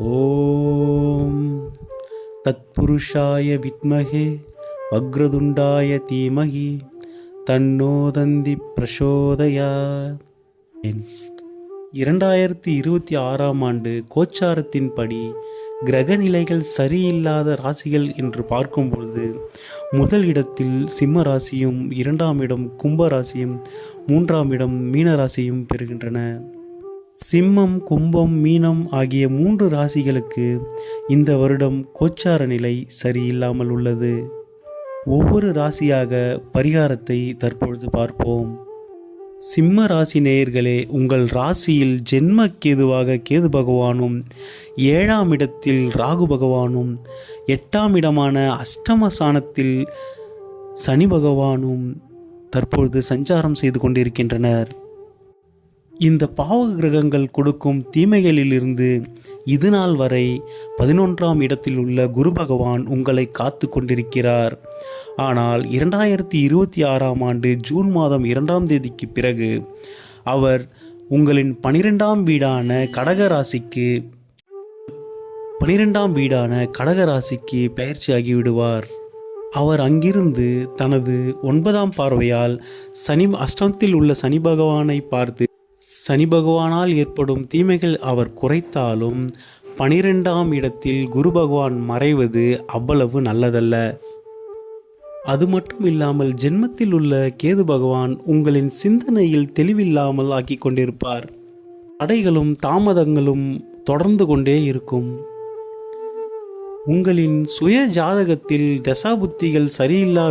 ஓம் தத்புருஷாய வித்மஹே வக்ரதுண்டாய தீமஹி தன்னோ தந்தி பிரசோதயாத். 2026ஆம் ஆண்டு கோச்சாரத்தின்படி கிரகநிலைகள் சரியில்லாத ராசிகள் என்று பார்க்கும்பொழுது முதல் இடத்தில் சிம்ம ராசியும், 2ஆம் இடம் கும்ப ராசியும், 3ஆம் இடம் மீன ராசியும் பெறுகின்றன. சிம்மம், கும்பம், மீனம் ஆகிய 3 ராசிகளுக்கு இந்த வருடம் கோச்சார நிலை சரியில்லாமல் உள்ளது. ஒவ்வொரு ராசியாக பரிகாரத்தை தற்பொழுது பார்ப்போம். சிம்ம ராசி நேயர்களே, உங்கள் ராசியில் ஜென்ம கேதுவாக கேது பகவானும், 7ஆம் இடத்தில் ராகு பகவானும், 8ஆம் இடமான அஷ்டமஸ்தானத்தில் சனி பகவானும் தற்பொழுது சஞ்சாரம் செய்து கொண்டிருக்கின்றனர். இந்த பாவ கிரகங்கள் கொடுக்கும் தீமைகளிலிருந்து இதுநாள் வரை 11ஆம் இடத்தில் உள்ள குரு பகவான் உங்களை காத்து கொண்டிருக்கிறார். ஆனால் 2026ஆம் ஆண்டு ஜூன் மாதம் 2ஆம் தேதிக்கு பிறகு அவர் உங்களின் 12ஆம் வீடான கடகராசிக்கு பயிற்சியாகி விடுவார். அவர் அங்கிருந்து தனது 9ஆம் பார்வையால் அஷ்டமத்தில் உள்ள சனி பகவானை பார்த்து சனி பகவானால் ஏற்படும் தீமைகள் அவர் குறைத்தாலும் 12ஆம் இடத்தில் குரு பகவான் மறைவது அவ்வளவு நல்லதல்ல. அது மட்டும் இல்லாமல் ஜென்மத்தில் உள்ள கேது பகவான் உங்களின் சிந்தனையில் தெளிவில்லாமல் ஆக்கி கொண்டிருப்பார். தடைகளும் தாமதங்களும் தொடர்ந்து கொண்டே இருக்கும். உங்களின் சுய ஜாதகத்தில் தசாபுத்திகள் சரியில்லா